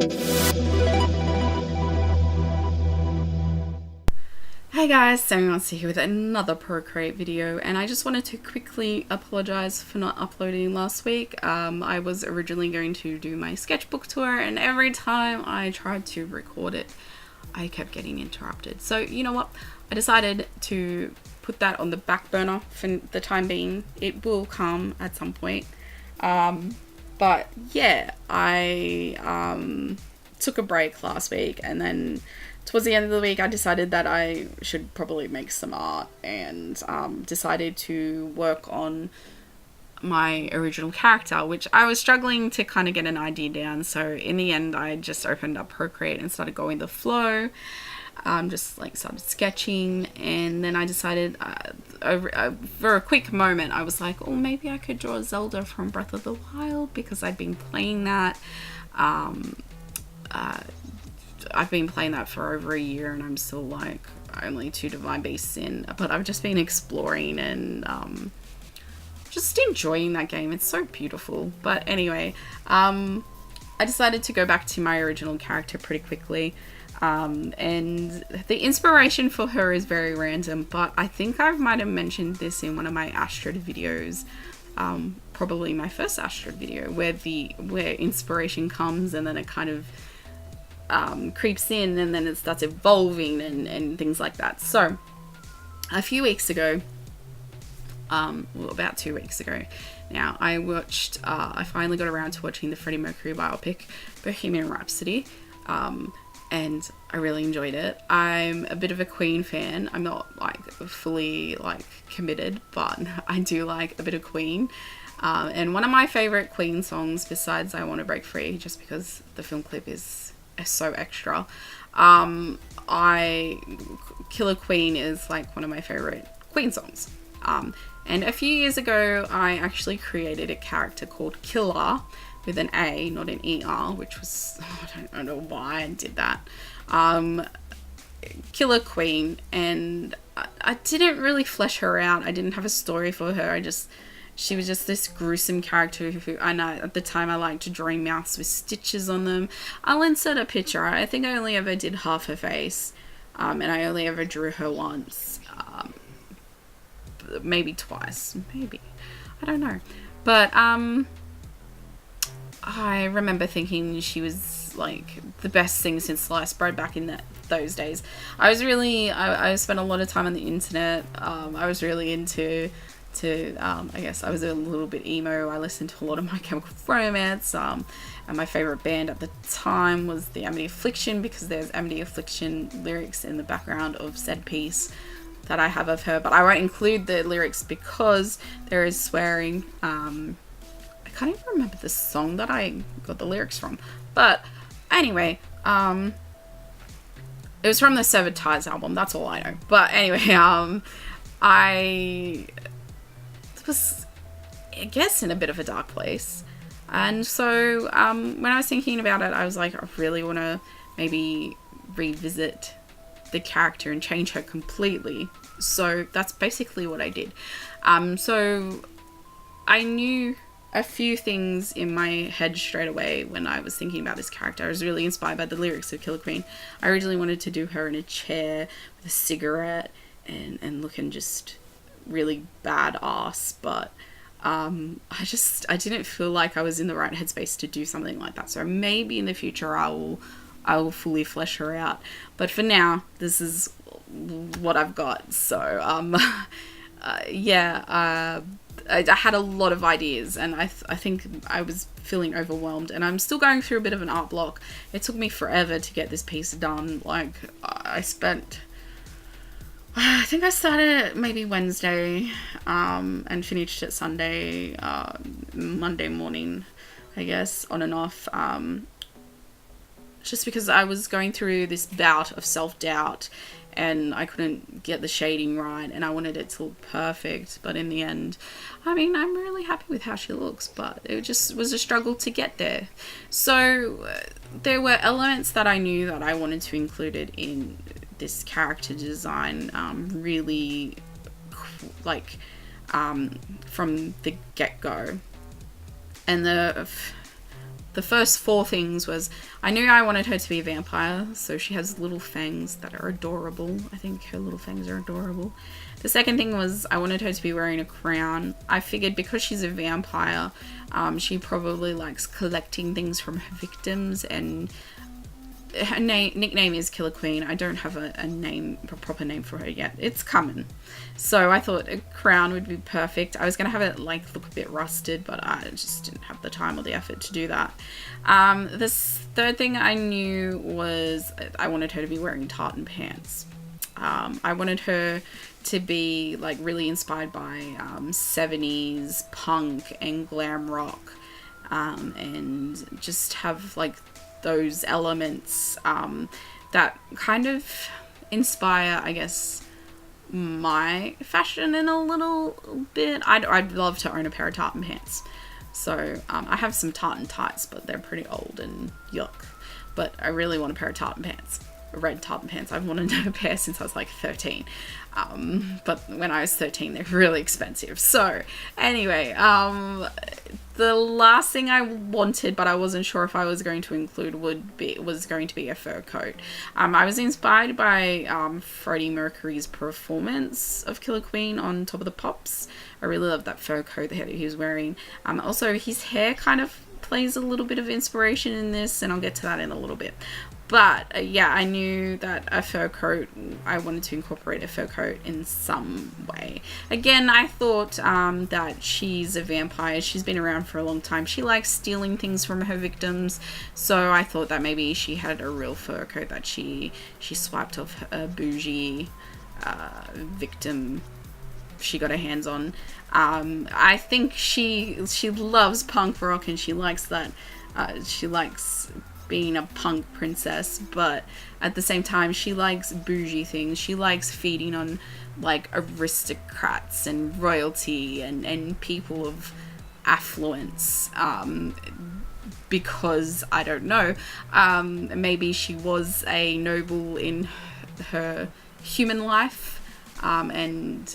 Hey guys, Sammy Monster here with another Procreate video, and I just wanted to quickly apologize for not uploading last week. I was originally going to do my sketchbook tour, and every time I tried to record it, I kept getting interrupted. So you know what? I decided to put that on the back burner for the time being. It will come at some point. But yeah, I took a break last week, and then towards the end of the week I decided that I should probably make some art, and decided to work on my original character, which I was struggling to kind of get an idea down. So in the end I just opened up Procreate and started going the flow. Just like started sketching, and then I decided for a quick moment I was like, oh, maybe I could draw Zelda from Breath of the Wild, because I'd been playing that. I've been playing that for over a year, and I'm still like only 2 Divine Beasts in, but I've just been exploring and just enjoying that game. It's so beautiful. But anyway, I decided to go back to my original character pretty quickly. And the inspiration for her is very random, but I think I might have mentioned this in one of my Astrid videos, probably my first Astrid video, where inspiration comes and then it kind of creeps in, and then it starts evolving and things like that. So a few weeks ago, about 2 weeks ago now, I finally got around to watching the Freddie Mercury biopic, Bohemian Rhapsody. And I really enjoyed it. I'm a bit of a Queen fan. I'm not like fully like committed, but I do like a bit of Queen. And one of my favorite Queen songs, besides I Want to Break Free, just because the film clip is so extra, Killer Queen is like one of my favorite Queen songs. And a few years ago I actually created a character called Killer, with an A, not an ER, which was, I don't know why I did that. Killer Queen, and I didn't really flesh her out. I didn't have a story for her. She was just this gruesome character who, I know at the time I liked drawing mouths with stitches on them. I'll insert a picture. I think I only ever did half her face, and I only ever drew her once, maybe twice, maybe. I don't know. But, I remember thinking she was like the best thing since sliced bread back in those days. I spent a lot of time on the internet. I was really into I guess I was a little bit emo. I listened to a lot of My Chemical Romance, and my favorite band at the time was the Amity Affliction, because there's Amity Affliction lyrics in the background of said piece that I have of her, but I won't include the lyrics because there is swearing. I can't even remember the song that I got the lyrics from, but anyway, it was from the Severed Ties album. That's all I know. But anyway, I was, I guess, in a bit of a dark place, and so when I was thinking about it, I was like, I really want to maybe revisit the character and change her completely. So that's basically what I did. So I knew a few things in my head straight away when I was thinking about this character. I was really inspired by the lyrics of Killer Queen. I originally wanted to do her in a chair with a cigarette and looking just really badass, but I didn't feel like I was in the right headspace to do something like that. So maybe in the future I will fully flesh her out. But for now, this is what I've got. So I had a lot of ideas, and I think I was feeling overwhelmed, and I'm still going through a bit of an art block. It took me forever to get this piece done. Like, I think I started it maybe Wednesday, and finished it Sunday, Monday morning, I guess, on and off, just because I was going through this bout of self-doubt, and I couldn't get the shading right, and I wanted it to look perfect. But in the end, I mean, I'm really happy with how she looks, but it just was a struggle to get there. So there were elements that I knew that I wanted to include it in this character design, really like from the get-go. And the first 4 things was I knew I wanted her to be a vampire, so she has little fangs that are adorable. I think her little fangs are adorable. The second thing was I wanted her to be wearing a crown. I figured because she's a vampire, she probably likes collecting things from her victims, and her nickname is Killer Queen. I don't have a proper name for her yet. It's coming. So I thought a crown would be perfect. I was going to have it like look a bit rusted, but I just didn't have the time or the effort to do that. This third thing I knew was I wanted her to be wearing tartan pants. I wanted her to be like really inspired by 70s punk and glam rock, and just have like those elements that kind of inspire, I guess, my fashion in a little bit. I'd love to own a pair of tartan pants. So I have some tartan tights, but they're pretty old and yuck. But I really want a pair of tartan pants. Red tartan pants. I've wanted a pair since I was like 13. But when I was 13, they're really expensive. So anyway, the last thing I wanted, but I wasn't sure if I was going to include, was going to be a fur coat. I was inspired by Freddie Mercury's performance of Killer Queen on Top of the Pops. I really love that fur coat that he was wearing. Also, his hair kind of plays a little bit of inspiration in this, and I'll get to that in a little bit. But yeah, I knew that a fur coat, I wanted to incorporate a fur coat in some way. Again, I thought that she's a vampire. She's been around for a long time. She likes stealing things from her victims. So I thought that maybe she had a real fur coat that she swiped off a bougie victim she got her hands on. I think she loves punk rock, and she likes that. She likes being a punk princess, but at the same time she likes bougie things. She likes feeding on like aristocrats and royalty and people of affluence, because I don't know, maybe she was a noble in her human life, and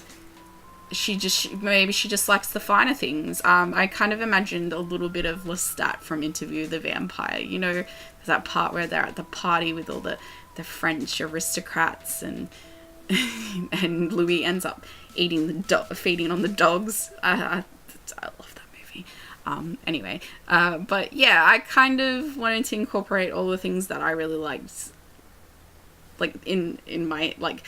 maybe she just likes the finer things. I kind of imagined a little bit of Lestat from Interview the Vampire. You know, that part where they're at the party with all the French aristocrats, and and Louis ends up feeding on the dogs. I love that movie. Anyway, but yeah, I kind of wanted to incorporate all the things that I really liked, like in my like.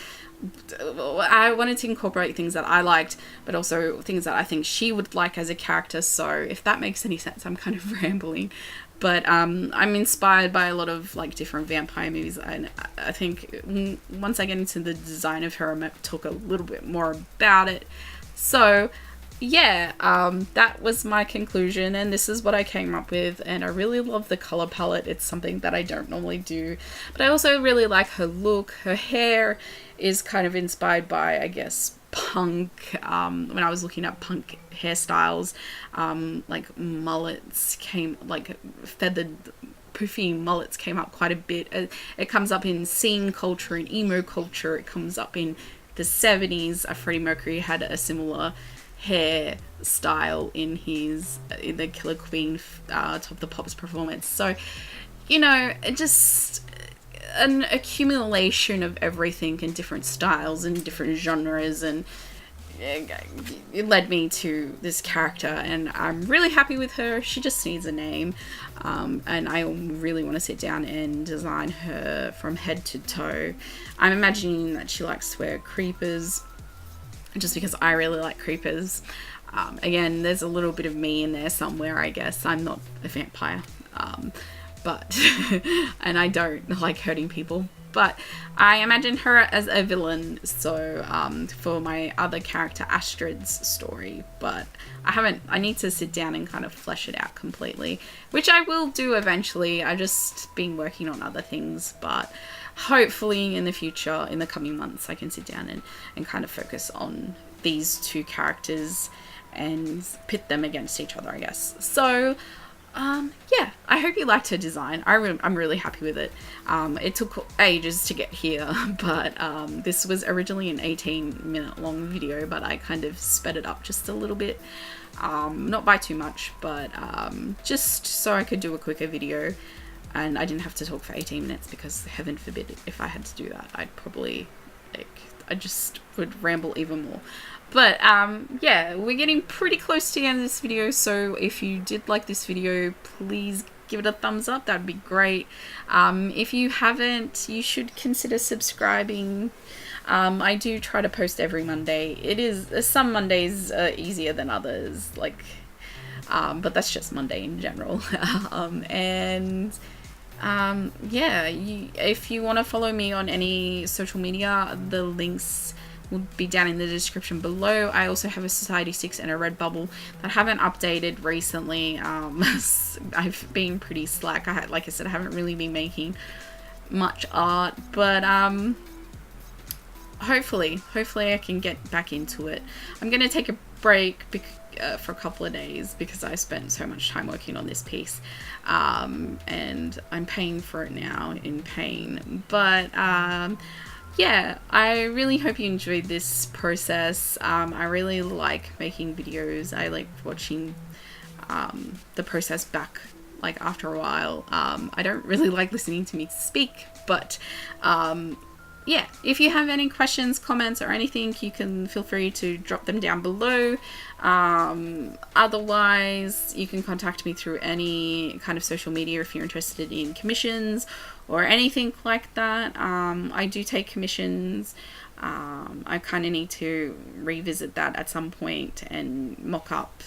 I wanted to incorporate things that I liked, but also things that I think she would like as a character. So if that makes any sense, I'm kind of rambling. But I'm inspired by a lot of like different vampire movies, and I think once I get into the design of her, I might talk a little bit more about it. So yeah, that was my conclusion, and this is what I came up with, and I really love the color palette. It's something that I don't normally do, but I also really like her look. Her hair is kind of inspired by, I guess, punk. When I was looking at punk hairstyles, like mullets like feathered poofy mullets came up quite a bit. It comes up in scene culture and emo culture. It comes up in the 70s. Freddie Mercury had a similar hair style in the Killer Queen Top of the Pops performance. So, you know, just an accumulation of everything in different styles and different genres, and it led me to this character, and I'm really happy with her. She just needs a name, and I really want to sit down and design her from head to toe. I'm imagining that she likes to wear creepers, just because I really like creepers. Again, there's a little bit of me in there somewhere, I guess. I'm not a vampire, but and I don't like hurting people, but I imagine her as a villain, so for my other character Astrid's story, but I need to sit down and kind of flesh it out completely, which I will do eventually. I've just been working on other things, but hopefully in the future, in the coming months, I can sit down and kind of focus on these two characters and pit them against each other, I guess. So yeah, I hope you liked her design. I'm really happy with it. It took ages to get here, but this was originally an 18-minute long video, but I kind of sped it up just a little bit. Not by too much, but just so I could do a quicker video and I didn't have to talk for 18 minutes, because heaven forbid if I had to do that, I'd probably, I just would ramble even more. But yeah, we're getting pretty close to the end of this video, so if you did like this video, please give it a thumbs up. That'd be great. If you haven't, you should consider subscribing. I do try to post every Monday. It is, some Mondays are easier than others, like, but that's just Monday in general. Yeah, if you want to follow me on any social media, the links will be down in the description below. I also have a Society6 and a Redbubble that I haven't updated recently. I've been pretty slack. Like I said, I haven't really been making much art, but hopefully I can get back into it. I'm gonna take a break for a couple of days because I spent so much time working on this piece, and I'm paying for it now, in pain. But yeah, I really hope you enjoyed this process. I really like making videos. I like watching the process back, like, after a while. I don't really like listening to me speak, but yeah, if you have any questions, comments, or anything, you can feel free to drop them down below. Otherwise, you can contact me through any kind of social media if you're interested in commissions or anything like that. I do take commissions. I kind of need to revisit that at some point and mock up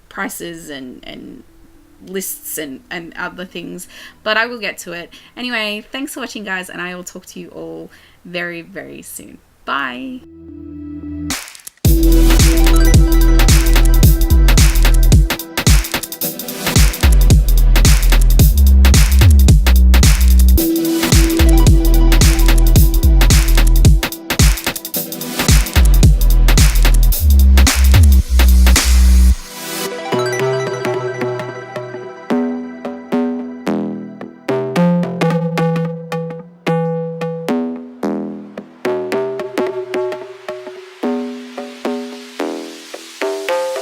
prices and lists and other things, but I will get to it. Anyway, thanks for watching, guys, and I will talk to you all very, very soon. Bye.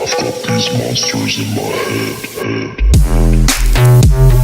I've got these monsters in my head.